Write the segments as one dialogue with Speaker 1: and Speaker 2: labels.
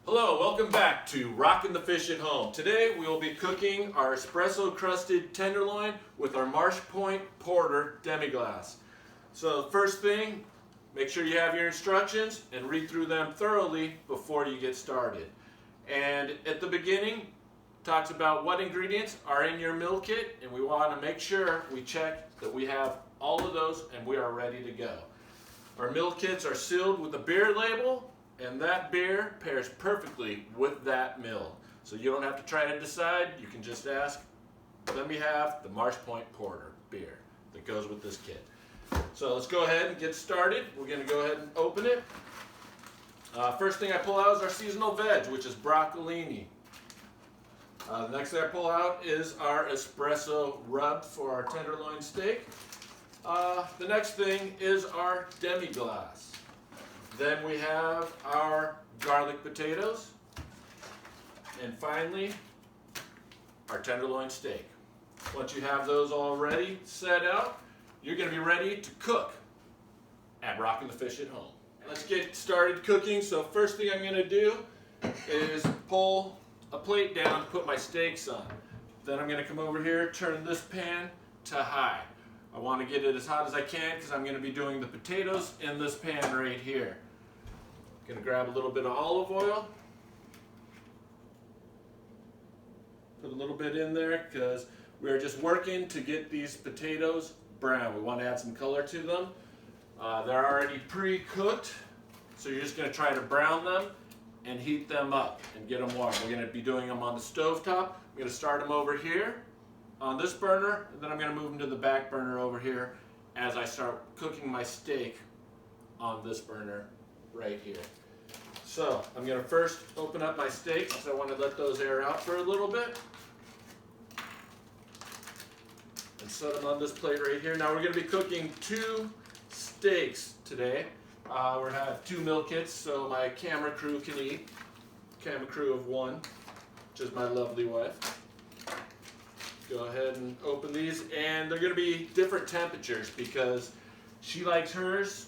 Speaker 1: Hello, welcome back to Rockin' the Fish at Home. Today we will be cooking our espresso crusted tenderloin with our Marsh Point Porter demi-glace. So first thing, make sure you have your instructions and read through them thoroughly before you get started. And at the beginning, talks about what ingredients are in your meal kit, and we want to make sure we check that we have all of those and we are ready to go. Our meal kits are sealed with a beer label, and that beer pairs perfectly with that meal. So you don't have to try to decide, you can just ask, let me have the Marsh Point Porter beer that goes with this kit. So let's go ahead and get started. We're going to go ahead and open it. First thing I pull out is our seasonal veg, which is broccolini. The next thing I pull out is our espresso rub for our tenderloin steak. The next thing is our demi-glace. Then we have our garlic potatoes, and finally our tenderloin steak. Once you have those all ready, set out, you're going to be ready to cook at Rockin' the Fish at Home. Let's get started cooking. So first thing I'm going to do is pull a plate down, put my steaks on. Then I'm going to come over here, turn this pan to high. I want to get it as hot as I can because I'm going to be doing the potatoes in this pan right here. I'm going to grab a little bit of olive oil, put a little bit in there because we're just working to get these potatoes brown. We want to add some color to them. They're already pre-cooked, so you're just going to try to brown them and heat them up and get them warm. We're going to be doing them on the stove top. I'm going to start them over here on this burner, and then I'm going to move them to the back burner over here as I start cooking my steak on this burner right here. So I'm going to first open up my steak because I want to let those air out for a little bit and set them on this plate right here. Now we're going to be cooking 2 steaks today. We're going to have 2 meal kits so my camera crew can eat. Camera crew of 1, which is my lovely wife. Go ahead and open these, and they're going to be different temperatures because she likes hers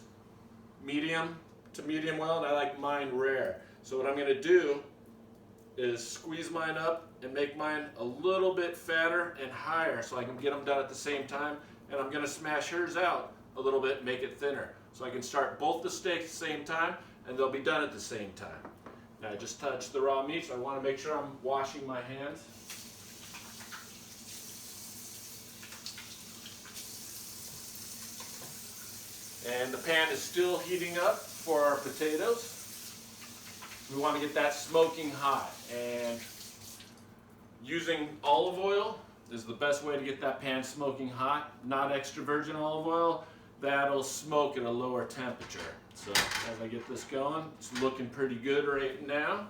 Speaker 1: medium to medium well, and I like mine rare. So what I'm going to do is squeeze mine up and make mine a little bit fatter and higher so I can get them done at the same time, and I'm going to smash hers out a little bit and make it thinner so I can start both the steaks at the same time and they'll be done at the same time. Now I just touched the raw meat, so I want to make sure I'm washing my hands. And the pan is still heating up for our potatoes. We want to get that smoking hot, and using olive oil is the best way to get that pan smoking hot. Not extra virgin olive oil, that'll smoke at a lower temperature. So as I get this going, it's looking pretty good right now.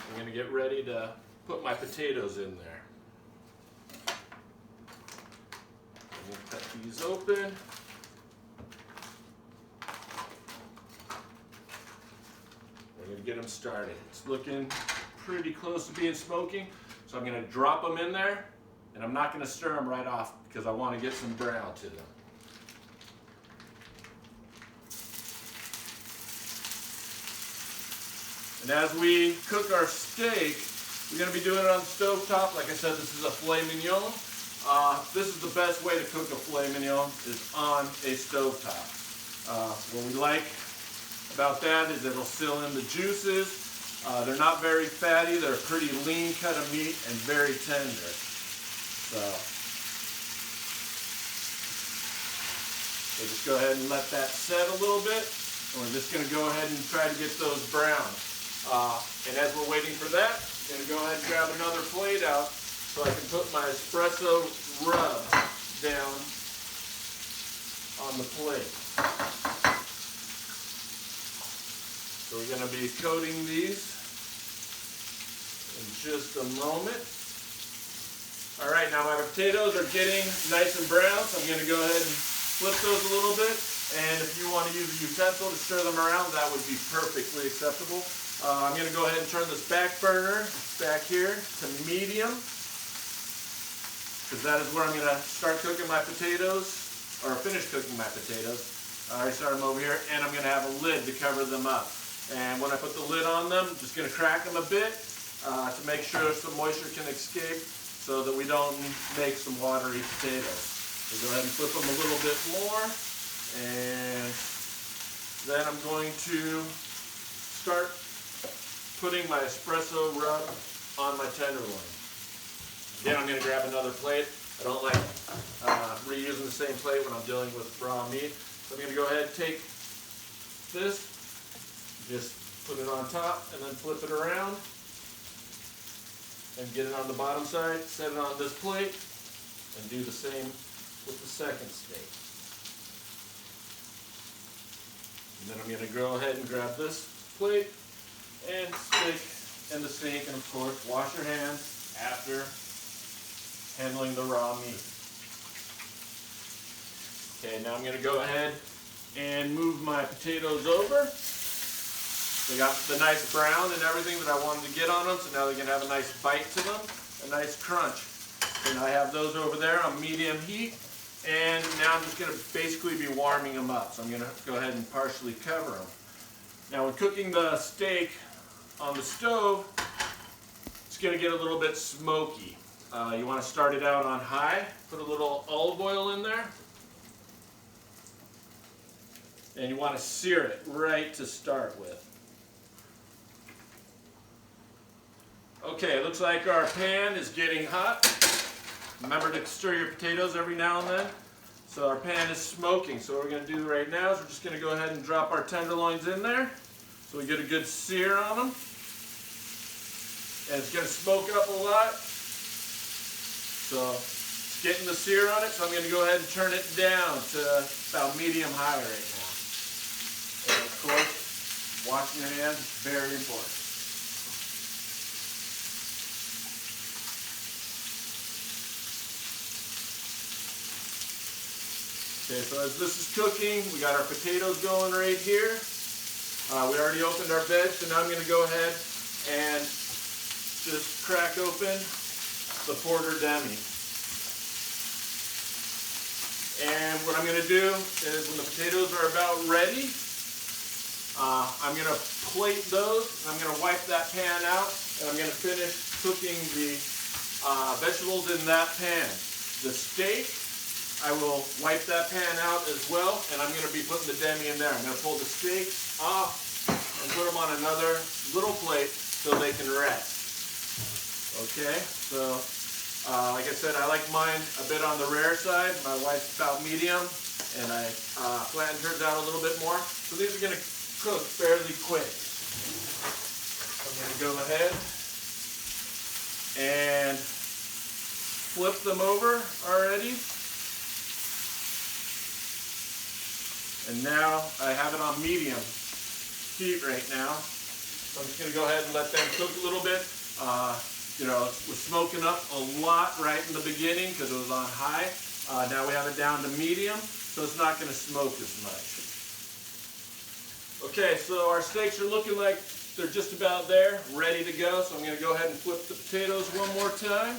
Speaker 1: I'm going to get ready to put my potatoes in there. I'm going to cut these open. We're going to get them started. It's looking pretty close to being smoking, so I'm going to drop them in there, and I'm not going to stir them right off because I want to get some brown to them. And as we cook our steak, we're going to be doing it on the stove top. Like I said, this is a filet mignon. This is the best way to cook a filet mignon is on a stove top. What we like about that is it'll seal in the juices. They're not very fatty. They're a pretty lean cut of meat and very tender. So just go ahead and let that set a little bit. And we're just going to go ahead and try to get those brown. And as we're waiting for that, I'm going to go ahead and grab another plate out so I can put my espresso rub down on the plate. So we're going to be coating these in just a moment. All right, now my potatoes are getting nice and brown, so I'm going to go ahead and flip those a little bit. And if you want to use a utensil to stir them around, that would be perfectly acceptable. I'm going to go ahead and turn this back burner back here to medium, because that is where I'm going to start cooking my potatoes, or finish cooking my potatoes. I already started them over here, and I'm going to have a lid to cover them up. And when I put the lid on them, I'm just going to crack them a bit to make sure some moisture can escape so that we don't make some watery potatoes. So go ahead and flip them a little bit more, and then I'm going to start putting my espresso rub on my tenderloin. Again, I'm going to grab another plate. I don't like reusing the same plate when I'm dealing with raw meat. So I'm going to go ahead and take this, just put it on top, and then flip it around and get it on the bottom side, set it on this plate, and do the same with the second steak. And then I'm going to go ahead and grab this plate and stick in the sink, and of course wash your hands after handling the raw meat. Okay, now I'm going to go ahead and move my potatoes over. They got the nice brown and everything that I wanted to get on them, so now they're going to have a nice bite to them, a nice crunch. And I have those over there on medium heat, and now I'm just going to basically be warming them up. So I'm going to go ahead and partially cover them. Now when cooking the steak on the stove, it's going to get a little bit smoky. You want to start it out on high, put a little olive oil in there, and you want to sear it right to start with. Okay, it looks like our pan is getting hot. Remember to stir your potatoes every now and then. So our pan is smoking. So what we're going to do right now is we're just going to go ahead and drop our tenderloins in there so we get a good sear on them. And it's going to smoke up a lot. So it's getting the sear on it, so I'm going to go ahead and turn it down to about medium-high right now. And of course, washing your hands is very important. Okay, so as this is cooking, we got our potatoes going right here. We already opened our veg, so now I'm going to go ahead and just crack open the porter demi. And what I'm going to do is when the potatoes are about ready, I'm going to plate those, and I'm going to wipe that pan out, and I'm going to finish cooking the vegetables in that pan. The steak, I will wipe that pan out as well, and I'm going to be putting the demi in there. I'm going to pull the steaks off and put them on another little plate so they can rest. Okay, so like I said, I like mine a bit on the rare side. My wife's about medium, and I flatten hers out a little bit more. So these are going to cook fairly quick. I'm going to go ahead and flip them over already. And now I have it on medium heat right now. So I'm just going to go ahead and let them cook a little bit. You know, it was smoking up a lot right in the beginning because it was on high. Now we have it down to medium, so it's not going to smoke as much. Okay, so our steaks are looking like they're just about there, ready to go. So I'm going to go ahead and flip the potatoes one more time.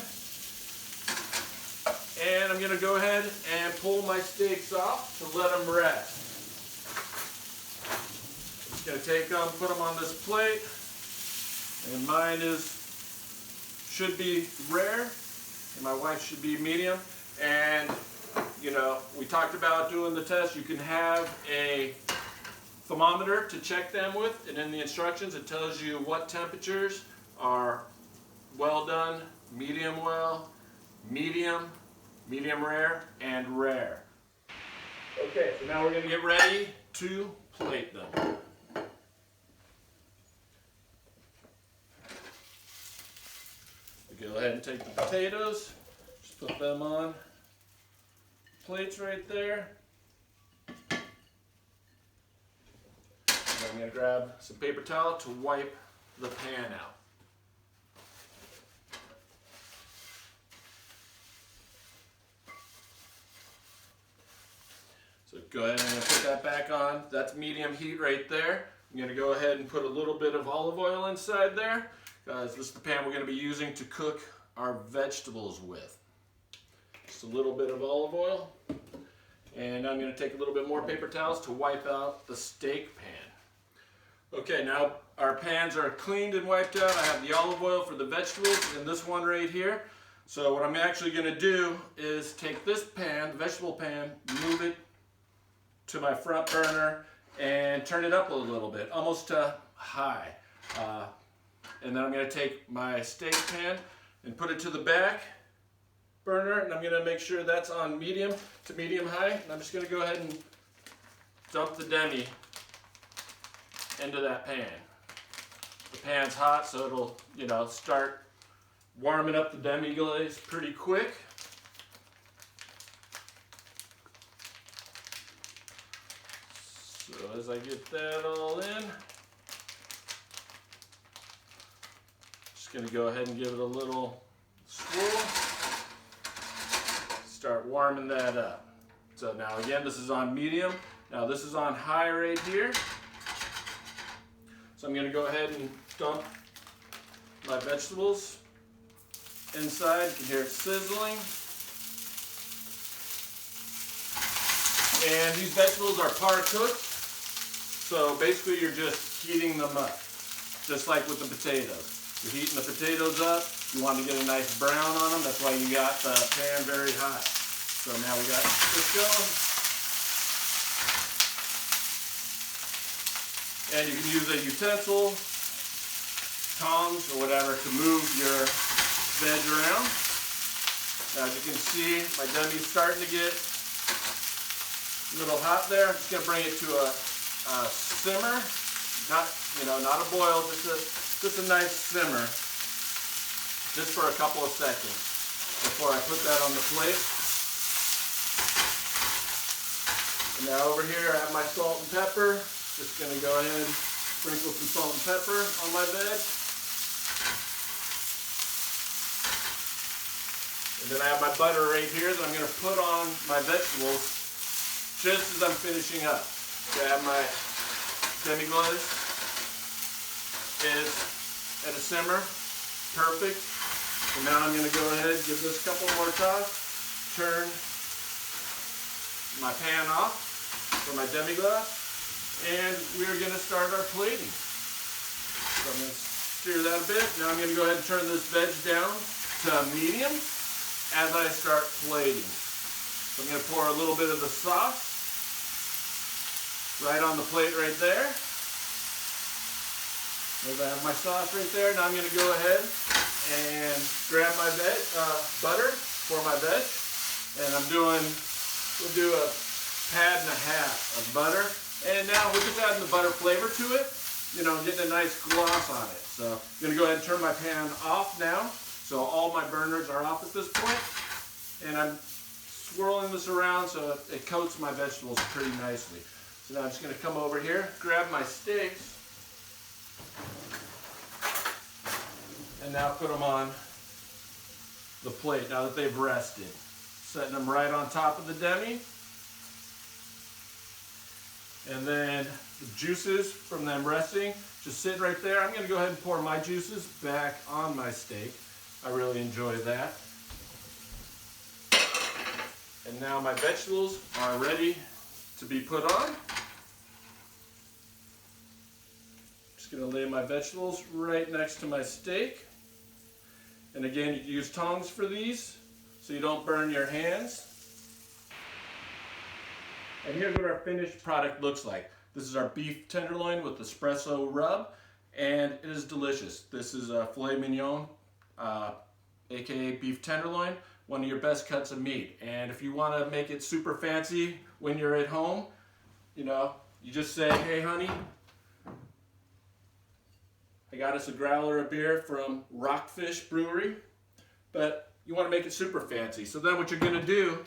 Speaker 1: And I'm going to go ahead and pull my steaks off to let them rest. I'm going to take them, put them on this plate, and mine should be rare, and my wife should be medium. And you know, we talked about doing the test. You can have a thermometer to check them with, and in the instructions it tells you what temperatures are well done, medium well, medium, medium rare, and rare. Okay, so now we're going to get ready to plate them. Go ahead and take the potatoes, just put them on plates right there. And I'm going to grab some paper towel to wipe the pan out. So go ahead and put that back on. That's medium heat right there. I'm going to go ahead and put a little bit of olive oil inside there. Guys, this is the pan we're going to be using to cook our vegetables with. Just a little bit of olive oil. And I'm going to take a little bit more paper towels to wipe out the steak pan. Okay, now our pans are cleaned and wiped out. I have the olive oil for the vegetables and this one right here. So what I'm actually going to do is take this pan, the vegetable pan, move it to my front burner and turn it up a little bit, almost to high. And then I'm going to take my steak pan and put it to the back burner, and I'm going to make sure that's on medium to medium high. And I'm just going to go ahead and dump the demi into that pan. The pan's hot, so it'll, start warming up the demi glaze pretty quick. So as I get that all in, just going to go ahead and give it a little swirl. Start warming that up. So now again, this is on medium. Now this is on high right here. So I'm going to go ahead and dump my vegetables inside. You can hear it sizzling. And these vegetables are par cooked. So basically you're just heating them up, just like with the potatoes. You're heating the potatoes up. You want to get a nice brown on them. That's why you got the pan very hot. So now we got this going. And you can use a utensil, tongs, or whatever to move your veg around. Now as you can see, my demi's starting to get a little hot there. I'm just going to bring it to a simmer. Not a boil, just a nice simmer. Just for a couple of seconds before I put that on the plate. And now over here I have my salt and pepper. Just going to go ahead and sprinkle some salt and pepper on my veg. And then I have my butter right here that I'm going to put on my vegetables just as I'm finishing up. So I have my demi-glace is at a simmer, perfect. And now I'm going to go ahead and give this a couple more toss, turn my pan off for my demi-glace, and we're going to start our plating. So I'm going to stir that a bit. Now I'm going to go ahead and turn this veg down to medium as I start plating. So I'm going to pour a little bit of the sauce right on the plate right there. There's I have my sauce right there. Now I'm going to go ahead and grab my butter for my veg. And we'll do a pad and a half of butter. And now we're just adding the butter flavor to it, getting a nice gloss on it. So I'm going to go ahead and turn my pan off now. So all my burners are off at this point. And I'm swirling this around so it coats my vegetables pretty nicely. So now I'm just going to come over here, grab my steaks, and now put them on the plate now that they've rested. Setting them right on top of the demi. And then the juices from them resting just sitting right there. I'm going to go ahead and pour my juices back on my steak. I really enjoy that. And now my vegetables are ready to be put on. Just going to lay my vegetables right next to my steak. And again, you can use tongs for these so you don't burn your hands. And here's what our finished product looks like. This is our beef tenderloin with espresso rub, and it is delicious. This is a filet mignon, aka beef tenderloin, one of your best cuts of meat. And if you want to make it super fancy when you're at home, you just say, hey honey, I got us a growler of beer from Rockfish Brewery, but you want to make it super fancy. So then what you're going to do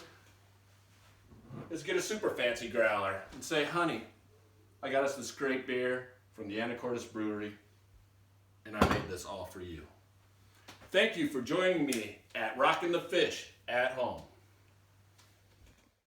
Speaker 1: is get a super fancy growler and say, honey, I got us this great beer from the Anacortes Brewery, and I made this all for you. Thank you for joining me at Rockin' the Fish at Home.